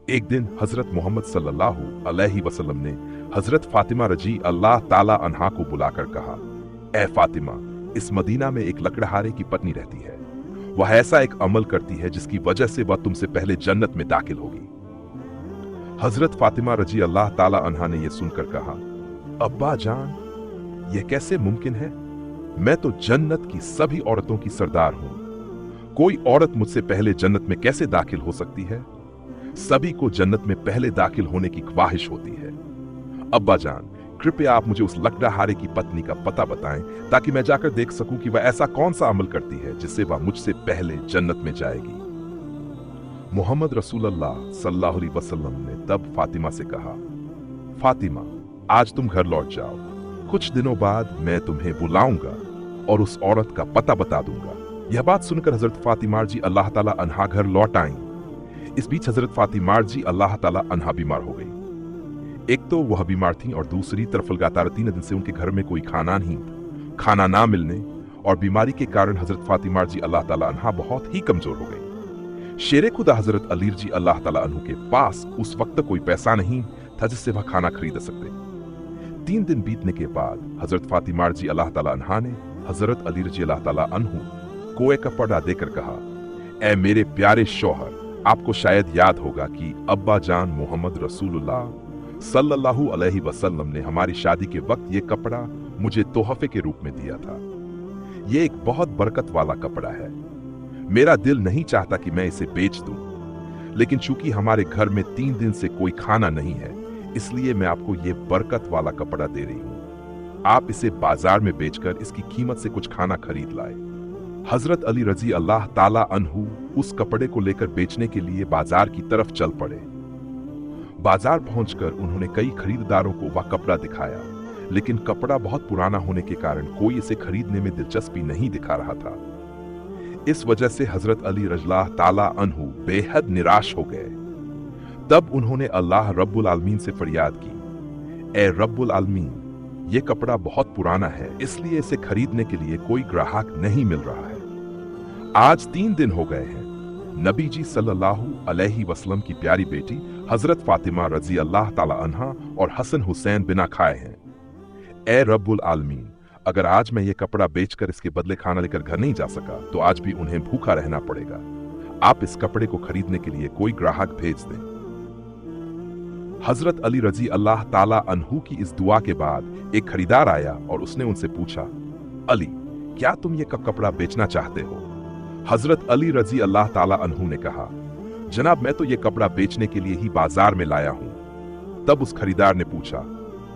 एक दिन हजरत मोहम्मद सल्लल्लाहु अलैहि वसल्लम ने हजरत फातिमा रजी अल्लाह ताला अन्हा को बुलाकर कहा, ए फातिमा, इस मदीना में एक लकड़हारे की पत्नी रहती है। वह ऐसा एक अमल करती है जिसकी वजह से वह तुमसे पहले जन्नत में दाखिल होगी। हजरत फातिमा रजी अल्लाह ताला अन्हा ने यह सुनकर कहा, अब्बा जान, यह कैसे मुमकिन है? मैं तो जन्नत की सभी औरतों की सरदार हूं। कोई औरत मुझसे पहले जन्नत में कैसे दाखिल हो सकती है? सभी को जन्नत में पहले दाखिल होने की ख्वाहिश होती है। अब्बा जान, कृपया आप मुझे उस लकड़हारे की पत्नी का पता बताएं ताकि मैं जाकर देख सकूं कि वह ऐसा कौन सा अमल करती है जिससे वह मुझसे पहले जन्नत में जाएगी। मोहम्मद रसूलुल्लाह सल्लल्लाहु अलैहि वसल्लम ने तब फातिमा से कहा, फातिमा, आज तुम घर लौट जाओ। कुछ दिनों बाद मैं तुम्हें बुलाऊंगा और उस औरत का पता बता दूंगा। यह बात सुनकर हजरत फातिमा जी अल्लाह ताला अन्हा घर लौट आईं। इस बीच हजरत फातिमा जी अल्लाह ताला अन्हा बीमार हो गई। एक तो वह बीमार थी और दूसरी तरफ लगातार 3 दिन से उनके घर में कोई खाना ना मिलने और बीमारी के कारण हजरत फातिमा जी अल्लाह ताला अन्हा बहुत ही कमजोर हो गई। शेरे खुदा हजरत अली जी अल्लाह ताला अन्हु के पास उस वक्त कोई पैसा नहीं था जिससे वह खाना खरीद सकते। 3 दिन बीतने के बाद हजरत फातिमा जी अल्लाह ताला अन्हा ने हजरत अली जी अल्लाह ताला अन्हु को एक कपड़ा देकर कहा, ए मेरे प्यारे शौहर, आपको शायद याद होगा कि अब्बा जान मोहम्मद रसूलुल्लाह सल्लल्लाहु अलैहि वसल्लम ने हमारी शादी के वक्त ये कपड़ा मुझे तोहफे के रूप में दिया था। ये एक बहुत बरकत वाला कपड़ा है। मेरा दिल नहीं चाहता कि मैं इसे बेच दूं, लेकिन चूंकि हमारे घर में 3 दिन से कोई खाना नहीं है, इसलिए मैं आपको ये बरकत वाला कपड़ा दे रही हूं। आप इसे बाजार में बेचकर इसकी कीमत से कुछ खाना खरीद लाए। हजरत अली रजी अल्लाह ताला अन्हु उस कपड़े को लेकर बेचने के लिए बाजार की तरफ चल पड़े। बाजार पहुंचकर उन्होंने कई खरीदारों को वह कपड़ा दिखाया, लेकिन कपड़ा बहुत पुराना होने के कारण कोई इसे खरीदने में दिलचस्पी नहीं दिखा रहा था। इस वजह से हजरत अली रज़ियल्लाहु ताला अन्हु बेहद निराश हो गए। तब उन्होंने अल्लाह रब्बुल आलमीन से फरियाद की, ए रब्बुल आलमीन, ये कपड़ा बहुत पुराना है, इसलिए इसे खरीदने के लिए कोई ग्राहक नहीं मिल रहा है। आज 3 दिन हो गए हैं। नबी जी सल्लल्लाहु अलैहि वसल्लम की प्यारी बेटी हजरत फातिमा रजी अल्लाह ताला अन्हा और हसन हुसैन बिना खाए हैं। ए रब्बुल आलमीन, अगर आज मैं ये कपड़ा बेचकर इसके बदले खाना लेकर घर नहीं जा सका तो आज भी उन्हें भूखा रहना पड़ेगा। आप इस कपड़े को खरीदने के लिए कोई ग्राहक भेज दें। हजरत अली रजी अल्लाह ताला अन्हु की इस दुआ के बाद एक खरीदार आया और उसने उनसे पूछा, अली, क्या तुम ये कपड़ा बेचना चाहते हो? हजरत अली रजी अल्लाह ताला अन्हु ने कहा, जनाब, मैं तो ये कपड़ा बेचने के लिए ही बाजार में लाया हूं। तब उस खरीदार ने पूछा,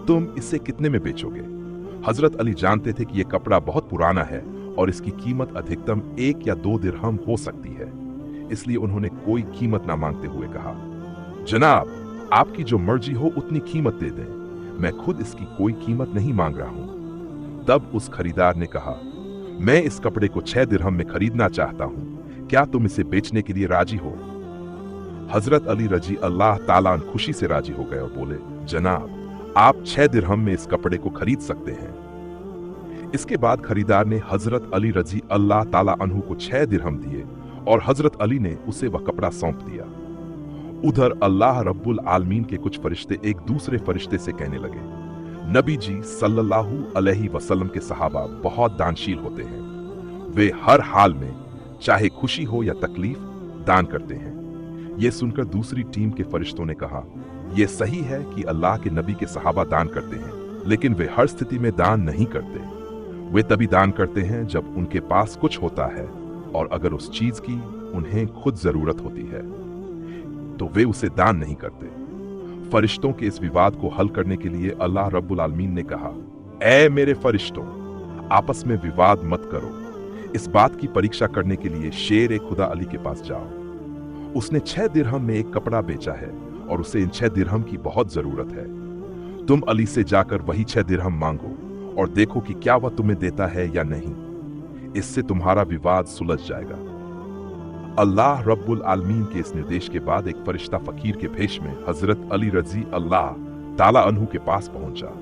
तुम इसे कितने में बेचोगे? हजरत अली जानते थे कि यह कपड़ा बहुत पुराना है और इसकी कीमत अधिकतम 1 या 2 दिरहम हो सकती है, इसलिए उन्होंने कोई कीमत ना मांगते हुए कहा, जनाब, आपकी जो मर्जी हो उतनी कीमत दे दें, मैं खुद इसकी कोई कीमत नहीं मांग रहा हूं। तब उस खरीदार ने कहा, मैं इस कपड़े को 6 दिरहम में खरीदना चाहता हूं, क्या तुम इसे बेचने के लिए राजी हो? हजरत अली रजी अल्लाह ताला अन्हु खुशी से राजी हो गए और बोले, जनाब, आप 6 दिरहम में इस कपड़े को खरीद सकते हैं। इसके बाद खरीदार ने हजरत अली रजी अल्लाह ताला अन्हु को 6 दिरहम दिए और हजरत अली ने उसे वह कपड़ा सौंप दिया। उधर अल्लाह रब्बुल आलमीन के कुछ फरिश्ते एक दूसरे फरिश्ते से कहने लगे, नबी जी सल्लल्लाहु अलैहि वसल्लम के सहाबा बहुत दानशील होते हैं। वे हर हाल में, चाहे खुशी हो या तकलीफ, दान करते हैं। यह सुनकर दूसरी टीम के फरिश्तों ने कहा, यह सही है कि अल्लाह के नबी के सहाबा दान करते हैं, लेकिन वे हर स्थिति में दान नहीं करते। वे तभी दान करते हैं जब उनके पास कुछ होता है और अगर उस चीज की उन्हें खुद जरूरत होती है तो वे उसे दान नहीं करते। फरिश्तों के इस विवाद को हल करने के लिए अल्लाह रब्बुल आलमीन ने कहा, ऐ मेरे फरिश्तों, आपस में विवाद मत करो। इस बात की परीक्षा करने के लिए शेर खुदा अली के पास जाओ। उसने 6 दिरहम में एक कपड़ा बेचा है और उसे इन 6 दिरहम की बहुत जरूरत है। तुम अली से जाकर वही 6 दिरहम मांगो और देखो कि क्या वह तुम्हें देता है या नहीं। इससे तुम्हारा विवाद सुलझ जाएगा। अल्लाह रब्बुल आलमीन के इस निर्देश के बाद एक फरिश्ता फकीर के भेष में हजरत अली रजी अल्लाह ताला अन्हु के पास पहुंचा।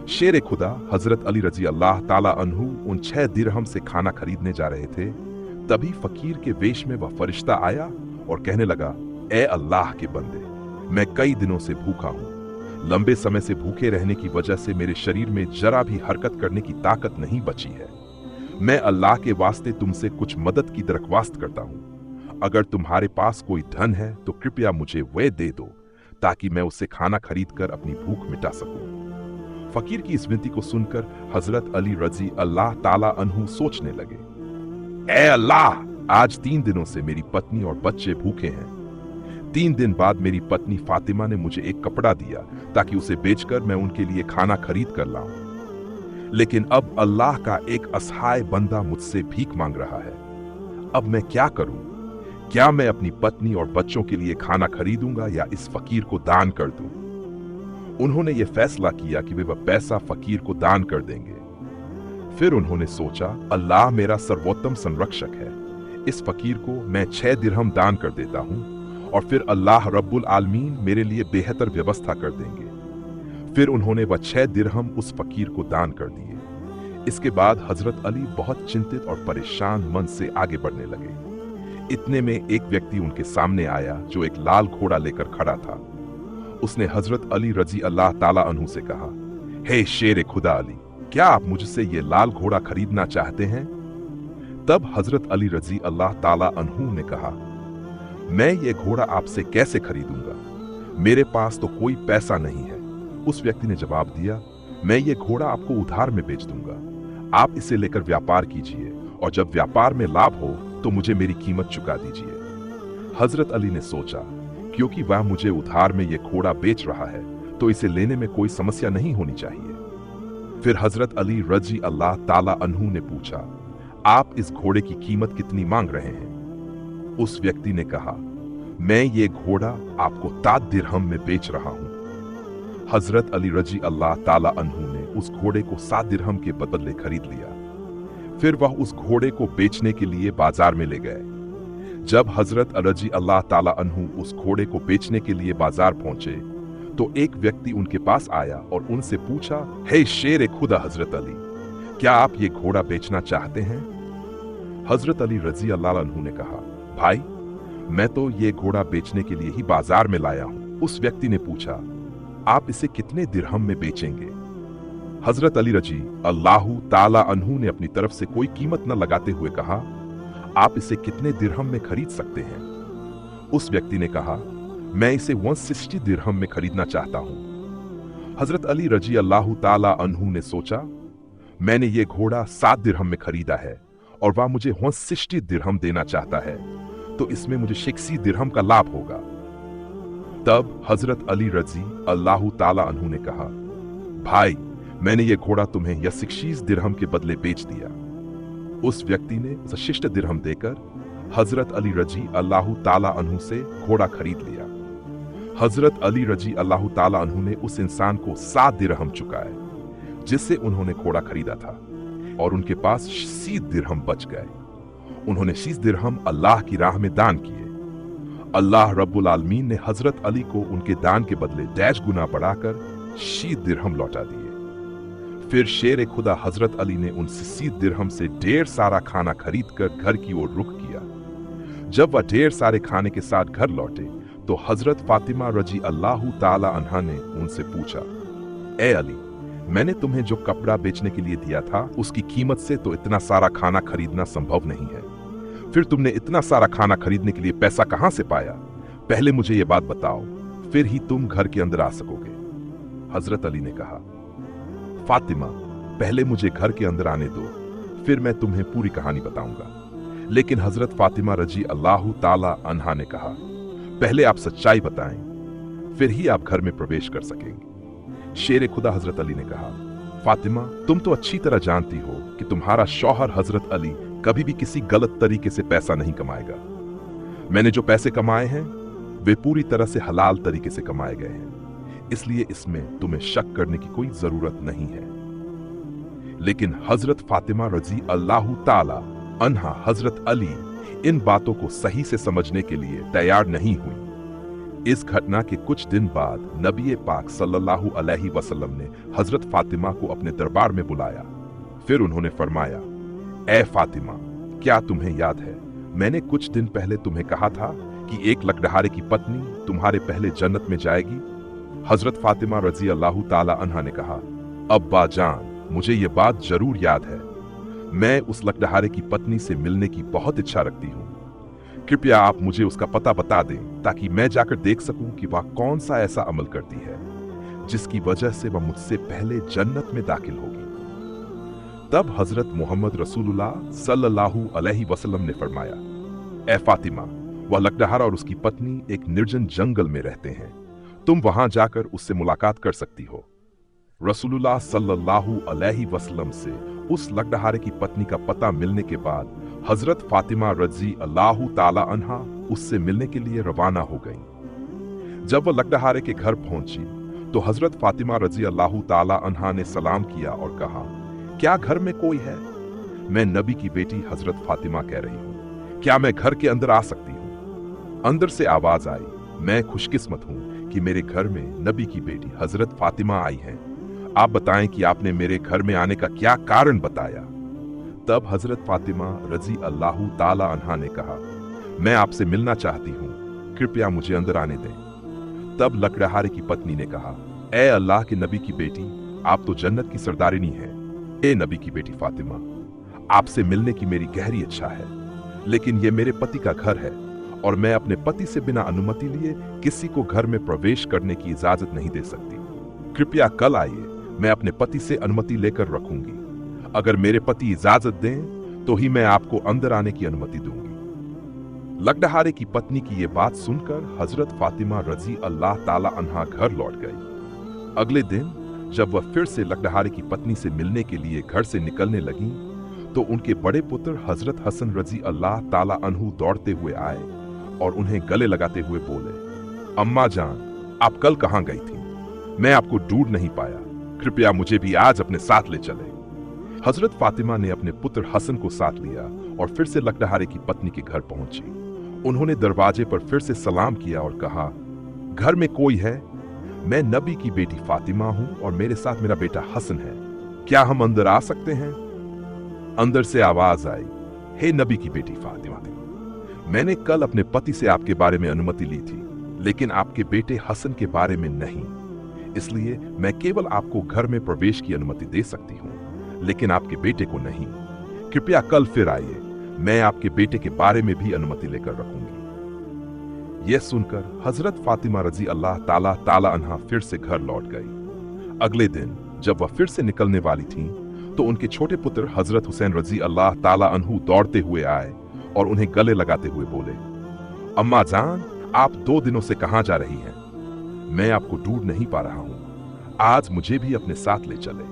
शेर खुदा हजरत अली रजी अल्लाह ताला अन्हु उन 6 दिरहम से खाना खरीदने जा रहे थे। तभी फकीर के वेश में वह फरिश्ता आया और कहने लगा, ए अल्लाह के बंदे, मैं कई दिनों से भूखा हूं। लंबे समय से भूखे रहने की वजह से मेरे शरीर में जरा भी हरकत करने की ताकत नहीं बची है। मैं अल्लाह के वास्ते तुमसे कुछ मदद की दरख्वास्त करता हूं। अगर तुम्हारे पास कोई धन है तो कृपया मुझे वह दे दो, ताकि मैं उससे खाना खरीद कर अपनी भूख मिटा सकूं। फकीर की इस विनती को सुनकर हजरत अली रजी अल्लाह ताला अन्हु सोचने लगे, ए अल्लाह, आज 3 दिनों से मेरी पत्नी और बच्चे भूखे हैं। 3 दिन बाद मेरी पत्नी फातिमा ने मुझे एक कपड़ा दिया ताकि उसे बेचकर मैं उनके लिए खाना खरीद कर लाऊं। लेकिन अब अल्लाह का एक असहाय बंदा मुझसे भीख मांग रहा है। अब मैं क्या करूं? क्या मैं अपनी पत्नी और बच्चों के लिए खाना खरीदूंगा या इस फकीर को दान कर दूं? उन्होंने यह फैसला किया कि वे वह पैसा फकीर को दान कर देंगे। फिर उन्होंने सोचा, अल्लाह मेरा सर्वोत्तम संरक्षक है, इस फकीर को मैं 6 दिरहम दान कर देता हूं और फिर अल्लाह रब्बुल आलमीन मेरे लिए बेहतर व्यवस्था कर देंगे। फिर उन्होंने वह 6 दिरहम उस फकीर को दान कर दिए। इसके बाद हजरत अली बहुत चिंतित और परेशान मन से आगे बढ़ने लगे। इतने में एक व्यक्ति उनके सामने आया जो एक लाल घोड़ा लेकर खड़ा था। उसने हजरत अली रजी अल्लाह ताला अन्हु से कहा, हे शेर खुदा अली, क्या आप मुझसे ये लाल घोड़ा खरीदना चाहते हैं? तब हजरत अली रजी अल्लाह ताला अन्हु ने कहा, मैं ये घोड़ा आपसे कैसे खरीदूंगा? मेरे पास तो कोई पैसा नहीं है। उस व्यक्ति ने जवाब दिया, मैं ये घोड़ा आपको उधार में बेच दूंगा। आप इसे लेकर व्यापार कीजिए और जब व्यापार में लाभ हो तो मुझे मेरी कीमत चुका दीजिए। हजरत अली ने सोचा, क्योंकि वह मुझे उधार में ये घोड़ा बेच रहा है तो इसे लेने में कोई समस्या नहीं होनी चाहिए। फिर हजरत अली रजी अल्लाह ताला अन्हु ने पूछा, आप इस घोड़े की कीमत कितनी मांग रहे हैं? उस व्यक्ति ने कहा, मैं ये घोड़ा आपको 7 दिरहम में बेच रहा हूं। हजरत अली रजी अल्लाह ताला अन्हु ने उस घोड़े को 7 दिरहम के बदले खरीद लिया। फिर वह उस घोड़े को बेचने के लिए बाजार में ले गए। जब हजरत रजी अल्लाह ताला अन्हु उस घोड़े को बेचने के लिए बाजार पहुंचे तो एक व्यक्ति उनके पास आया और उनसे पूछा, हे शेर खुदा हजरत अली, क्या आप ये घोड़ा बेचना चाहते हैं? हजरत अली रजी अल्लाह अन्हु ने कहा, भाई, मैं तो ये घोड़ा बेचने के लिए ही बाजार में लाया हूं। उस व्यक्ति ने पूछा, आप इसे कितने दिरहम में बेचेंगे? हजरत अली रजी अल्लाह ताला अन्हु ने अपनी तरफ से कोई कीमत न लगाते हुए कहा, आप इसे कितने दिरहम में खरीद सकते हैं? उस व्यक्ति ने कहा, मैं इसे 160 दिरहम में खरीदना चाहता हूं। हजरत अली रजी अल्लाह ताला अन्हु ने सोचा, मैंने ये घोड़ा 7 दिरहम में खरीदा है और वह मुझे 160 दिरहम देना चाहता है, तो इसमें मुझे 60 दिरहम का लाभ होगा। तब हजरत अली रजी अल्लाह ताला अन्हु ने कहा, भाई, मैंने ये घोड़ा तुम्हें 60 दिरहम के बदले बेच दिया। उस व्यक्ति ने 60 दिरहम देकर हजरत अली रजी अल्लाह ताला अन्हु से घोड़ा खरीद लिया। हजरत अली रजी अल्लाह ताला अन्हु ने उस इंसान को 7 दिरहम चुकाए जिससे उन्होंने घोड़ा खरीदा था और उनके पास 60 दिरहम बच गए। उन्होंने 60 दिरहम अल्लाह की राह में दान किए। अल्लाह रब्बुल आलमीन ने हजरत अली को उनके दान के बदले 10 गुना बढ़ाकर 60 दिरहम लौटा दिए। फिर शेर खुदा हजरत अली ने उन 60 दिरहम से ढेर सारा खाना खरीदकर घर की ओर रुख किया। जब वह ढेर सारे खाने के साथ घर लौटे तो हजरत फातिमा रजी अल्लाह ताला अन्हा ने उनसे पूछा, ए अली, मैंने तुम्हें जो कपड़ा बेचने के लिए दिया था उसकी कीमत से तो इतना सारा खाना खरीदना संभव नहीं है। फिर तुमने इतना सारा खाना खरीदने के लिए पैसा कहां से पाया? पहले मुझे यह बात बताओ, फिर ही तुम घर के अंदर आ सकोगे। हजरत अली ने कहा, फातिमा, पहले मुझे घर के अंदर आने दो, फिर मैं तुम्हें पूरी कहानी बताऊंगा। लेकिन हजरत फातिमा रजी अल्लाह ताला अन्हा ने कहा, पहले आप सच्चाई बताएं, फिर ही आप घर में प्रवेश कर सकेंगे। शेर खुदा हजरत अली ने कहा, फातिमा, तुम तो अच्छी तरह जानती हो कि तुम्हारा शौहर हजरत अली कभी भी किसी गलत तरीके से पैसा नहीं कमाएगा। मैंने जो पैसे कमाए हैं वे पूरी तरह से हलाल तरीके से कमाए गए हैं, इसलिए इसमें तुम्हें शक करने की कोई जरूरत नहीं है। लेकिन हजरत फातिमा रजी अल्लाह ताला अन्हा हजरत अली इन बातों को सही से समझने के लिए तैयार नहीं हुई। इस घटना के कुछ दिन बाद नबी पाक सल्लल्लाहु अलैहि वसल्लम ने हजरत फातिमा को अपने दरबार में बुलाया। फिर उन्होंने फरमाया, ए फातिमा, क्या तुम्हें याद है मैंने कुछ दिन पहले तुम्हें कहा था कि एक लकड़हारे की पत्नी तुम्हारे पहले जन्नत में जाएगी? हजरत फातिमा रजी अल्लाह ताला अन्हा ने कहा, अब्बा जान, मुझे ये बात जरूर याद है। मैं उस लकड़हारे की पत्नी से मिलने की बहुत इच्छा रखती हूँ। कृपया आप मुझे उसका पता बता दें ताकि मैं जाकर देख सकूं कि वह कौन सा ऐसा अमल करती है जिसकी वजह से वह मुझसे पहले जन्नत में दाखिल होगी। तब हजरत मोहम्मद रसूलुल्लाह सल्लल्लाहु अलैहि वसल्लम ने फरमाया, ए फातिमा, वह लकड़हारा और उसकी पत्नी एक निर्जन जंगल में रहते हैं, तुम वहां जाकर उससे मुलाकात कर सकती हो। रसूलुल्लाह सल्लल्लाहु अलैहि वसल्लम से उस लकड़हारे की पत्नी का पता मिलने के बाद हजरत फातिमा रजी अल्लाह ताला अन्हा उससे मिलने के लिए रवाना हो गईं। जब वह लकड़हारे के घर पहुंची तो हजरत फातिमा रजी अल्लाह ताला अन्हा ने सलाम किया और कहा, क्या घर में कोई है? मैं नबी की बेटी हजरत फातिमा कह रही हूं, क्या मैं घर के अंदर आ सकती हूं? अंदर से आवाज आई, मैं खुशकिस्मत हूं कि मेरे घर में नबी की बेटी हजरत फातिमा आई हैं। आप बताएं कि आपने मेरे घर में आने का क्या कारण बताया। तब हजरत फातिमा रजी अल्लाह ताला अन्हा ने कहा, मैं आपसे मिलना चाहती हूं, कृपया मुझे अंदर आने दें। तब लकड़हारे की पत्नी ने कहा, ए अल्लाह के नबी की बेटी, आप तो जन्नत की सरदारिनी हैं। ए नबी की बेटी फातिमा, आपसे मिलने की मेरी गहरी इच्छा है, लेकिन यह मेरे पति का घर है और मैं अपने पति से बिना अनुमति लिए किसी को घर में प्रवेश करने की इजाजत नहीं दे सकती। कृपया कल आइए, मैं अपने पति से अनुमति लेकर रखूंगी। अगर मेरे पति इजाजत दें तो ही मैं आपको अंदर आने की अनुमति दूंगी। लकड़हारे की पत्नी की यह बात सुनकर हजरत फातिमा रजी अल्लाह ताला अन्हा घर लौट गई। अगले दिन जब वह फिर से लकड़हारे की पत्नी से मिलने के लिए घर से निकलने लगी तो उनके बड़े पुत्र हजरत हसन रजी अल्लाह ताला अन्हु दौड़ते हुए आए और उन्हें गले लगाते हुए बोले, अम्मा जान, आप कल कहां गई थी? मैं आपको ढूंढ नहीं पाया, कृपया मुझे भी आज अपने साथ ले चले। हजरत फातिमा ने अपने पुत्र हसन को साथ लिया और फिर से लकड़हारे की पत्नी के घर पहुंची। उन्होंने दरवाजे पर फिर से सलाम किया और कहा, घर में कोई है? मैं नबी की बेटी फातिमा हूं और मेरे साथ मेरा बेटा हसन है, क्या हम अंदर आ सकते हैं? अंदर से आवाज आई, हे नबी की बेटी फातिमा, मैंने कल अपने पति से आपके बारे में अनुमति ली थी, लेकिन आपके बेटे हसन के बारे में नहीं। इसलिए मैं केवल आपको घर में प्रवेश की अनुमति दे सकती हूँ, लेकिन आपके बेटे को नहीं। कृपया कल फिर आइए, मैं आपके बेटे के बारे में भी अनुमति लेकर रखूंगी। यह सुनकर हजरत फातिमा रजी अल्लाह ताला ताला अन्हा फिर से घर लौट गई। अगले दिन जब वह फिर से निकलने वाली थीं, तो उनके छोटे पुत्र हजरत हुसैन रजी अल्लाह ताला अन्हु दौड़ते हुए आए और उन्हें गले लगाते हुए बोले, अम्मा जान, आप 2 दिनों से कहां जा रही हैं? मैं आपको ढूंढ नहीं पा रहा हूं, आज मुझे भी अपने साथ ले चले।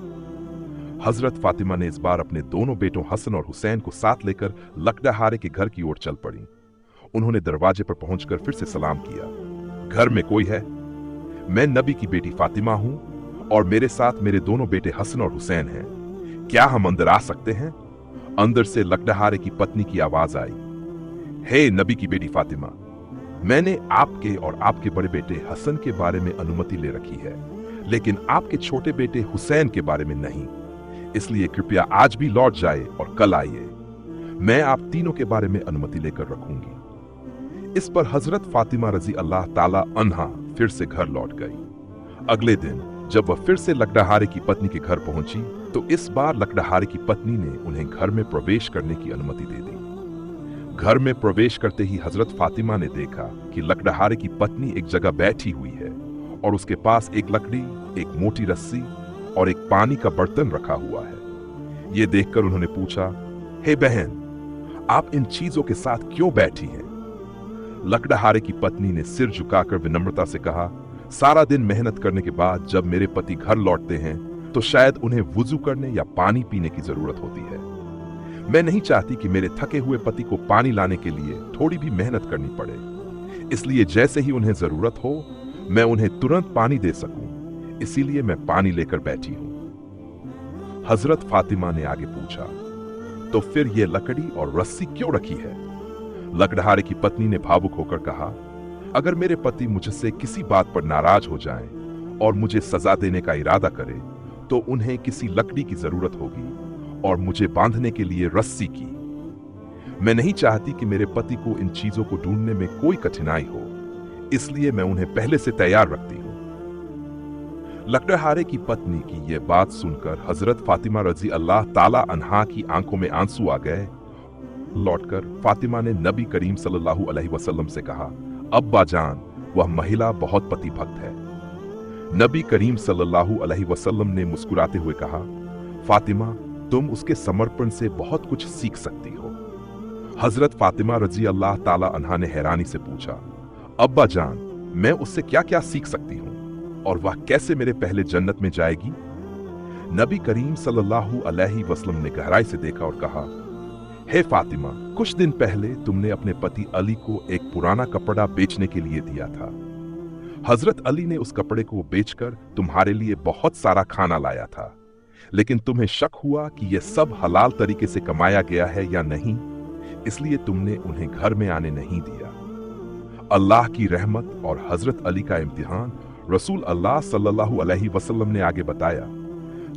हजरत फातिमा ने इस बार अपने दोनों बेटों हसन और हुसैन को साथ लेकर लकड़हारे के घर की ओर चल पड़ी। उन्होंने दरवाजे पर पहुंचकर फिर से सलाम किया, घर में कोई है? मैं नबी की बेटी फातिमा हूं और मेरे साथ मेरे दोनों बेटे हसन और हुसैन हैं, क्या हम अंदर आ सकते हैं? अंदर से लकड़हारे की पत्नी की आवाज आई, हे नबी की बेटी फातिमा, मैंने आपके और आपके बड़े बेटे हसन के बारे में अनुमति ले रखी है, लेकिन आपके छोटे बेटे हुसैन के बारे में नहीं। इसलिए कृपया आज भी लौट जाए और कल आइए, मैं आप तीनों के बारे में अनुमति लेकर रखूंगी। इस पर हजरत फातिमा रजी अल्लाह ताला अन्हा फिर से घर लौट गई। अगले दिन जब वह फिर से लकड़हारे की पत्नी के घर पहुंची तो इस बार लकड़हारे की पत्नी ने उन्हें घर में प्रवेश करने की अनुमति दे दी। घर में प्रवेश करते ही हजरत फातिमा ने देखा कि लकड़हारे की पत्नी एक जगह बैठी हुई है और उसके पास एक लकड़ी, एक मोटी रस्सी और एक पानी का बर्तन रखा हुआ है। यह देखकर उन्होंने पूछा, हे बहन, आप इन चीजों के साथ क्यों बैठी हैं? लकड़हारे की पत्नी ने सिर झुकाकर विनम्रता से कहा, सारा दिन मेहनत करने के बाद जब मेरे पति घर लौटते हैं तो शायद उन्हें वुजू करने या पानी पीने की जरूरत होती है। मैं नहीं चाहती कि मेरे थके हुए पति को पानी लाने के लिए थोड़ी भी मेहनत करनी पड़े, इसलिए जैसे ही उन्हें जरूरत हो मैं उन्हें तुरंत पानी दे सकूं, इसीलिए मैं पानी लेकर बैठी हूं। हजरत फातिमा ने आगे पूछा, तो फिर यह लकड़ी और रस्सी क्यों रखी है? लकड़हारे की पत्नी ने भावुक होकर कहा, अगर मेरे पति मुझसे किसी बात पर नाराज हो जाएं और मुझे सजा देने का इरादा करें तो उन्हें किसी लकड़ी की जरूरत होगी और मुझे बांधने के लिए रस्सी की। मैं नहीं चाहती कि मेरे पति को इन चीजों को ढूंढने में कोई कठिनाई हो, इसलिए मैं उन्हें पहले से तैयार रखती हूँ। लकड़हारे की पत्नी की यह बात सुनकर हजरत फातिमा रजी अल्लाह ताला अन्हा की आंखों में आंसू आ गए। लौटकर फातिमा ने नबी करीम सल्लल्लाहु अलैहि वसल्लम से कहा, अब्बा जान, वह महिला बहुत पति भक्त है। नबी करीम सल्लल्लाहु अलैहि वसल्लम ने मुस्कुराते हुए कहा, फातिमा, तुम उसके समर्पण से बहुत कुछ सीख सकती हो। हजरत फातिमा रजी अल्लाह ताला अन्हा ने हैरानी से पूछा, अब्बा जान, मैं उससे क्या क्या सीख सकती हूँ और वह कैसे मेरे पहले जन्नत में जाएगी? नबी करीम सल्लल्लाहु अलैहि वसल्लम ने गहराई से देखा और कहा, हे फातिमा, कुछ दिन पहले तुमने अपने पति अली को एक पुराना कपड़ा बेचने के लिए दिया था। हजरत अली ने उस कपड़े को बेचकर तुम्हारे लिए बहुत सारा खाना लाया था, लेकिन तुम्हें शक हुआ कि यह सब हलाल तरीके से कमाया गया है या नहीं, इसलिए तुमने उन्हें घर में आने नहीं दिया। अल्लाह की रहमत और हजरत अली का इम्तिहान रसूल अल्लाह सल्लल्लाहु अलैहि वसल्लम ने आगे बताया।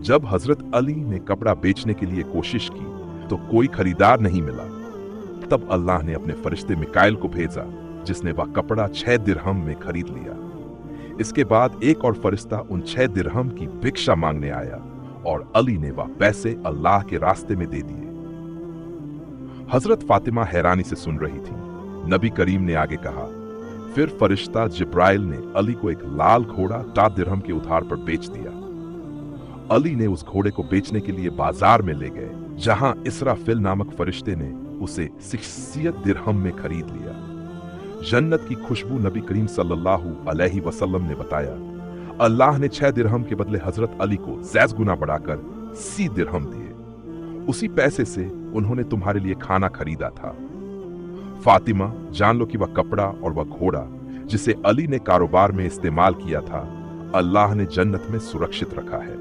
जब हजरत अली ने कपड़ा बेचने के लिए कोशिश की तो कोई खरीदार नहीं मिला। तब अल्लाह ने अपने फरिश्ते मिकाइल को भेजा, जिसने वह कपड़ा 6 दिरहम में खरीद लिया। इसके बाद एक और फरिश्ता उन 6 दिरहम की भिक्षा मांगने आया और अली ने वह पैसे अल्लाह के रास्ते में दे दिए। हजरत फातिमा हैरानी से सुन रही थी। नबी करीम ने आगे कहा, फिर फरिश्ता जिब्राइल ने अली को एक लाल घोड़ा 4 दिरहम के उधार पर बेच दिया। अली ने उस घोड़े को बेचने के लिए बाजार में ले गए, जहां इसराफिल नामक फरिश्ते ने उसे 600 दिरहम में खरीद लिया। जन्नत की खुशबू नबी करीम सल्लल्लाहु अलैहि वसल्लम ने बताया, अल्लाह ने 6 दिरहम के बदले हजरत अली को 6 गुना बढ़ाकर 80 दिरहम दिए। उसी पैसे से उन्होंने तुम्हारे लिए खाना खरीदा था। फातिमा, जान लो कि वह कपड़ा और वह घोड़ा जिसे अली ने कारोबार में इस्तेमाल किया था, अल्लाह ने जन्नत में सुरक्षित रखा है।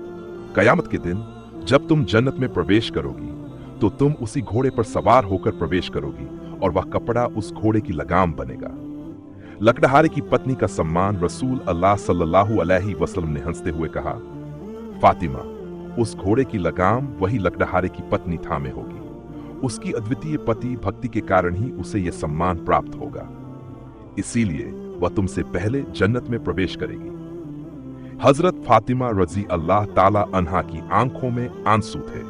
कयामत के दिन जब तुम जन्नत में प्रवेश करोगी तो तुम उसी घोड़े पर सवार होकर प्रवेश करोगी और वह कपड़ा उस घोड़े की लगाम बनेगा। लकड़हारे की पत्नी का सम्मान रसूल अल्लाह सल्लल्लाहु अलैहि वसल्लम ने हंसते हुए कहा, फातिमा, उस घोड़े की लगाम वही लकड़हारे की पत्नी थामे होगी। उसकी अद्वितीय पति भक्ति के कारण ही उसे यह सम्मान प्राप्त होगा, इसीलिए वह तुमसे पहले जन्नत में प्रवेश करेगी। हजरत फातिमा रजी अल्लाह ताला अन्हा की आंखों में आंसू थे।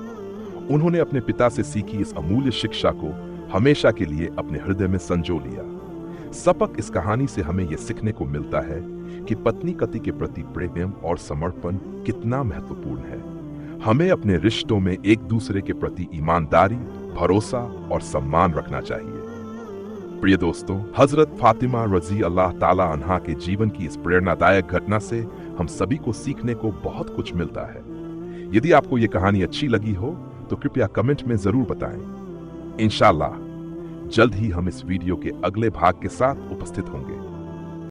उन्होंने अपने पिता से सीखी इस अमूल्य शिक्षा को हमेशा के लिए अपने हृदय में संजो लिया। सबक इस कहानी से हमें यह सीखने को मिलता है कि पत्नी पति के प्रति प्रेम और समर्पण कितना महत्वपूर्ण है। हमें अपने रिश्तों में एक दूसरे के प्रति ईमानदारी, भरोसा और सम्मान रखना चाहिए। प्रिय दोस्तों, हजरत फातिमा रजी अल्लाह ताला अन्हा के जीवन की इस प्रेरणादायक घटना से हम सभी को सीखने को बहुत कुछ मिलता है। यदि आपको ये कहानी अच्छी लगी हो तो कृपया कमेंट में जरूर बताएं। इंशाअल्लाह जल्द ही हम इस वीडियो के अगले भाग के साथ उपस्थित होंगे।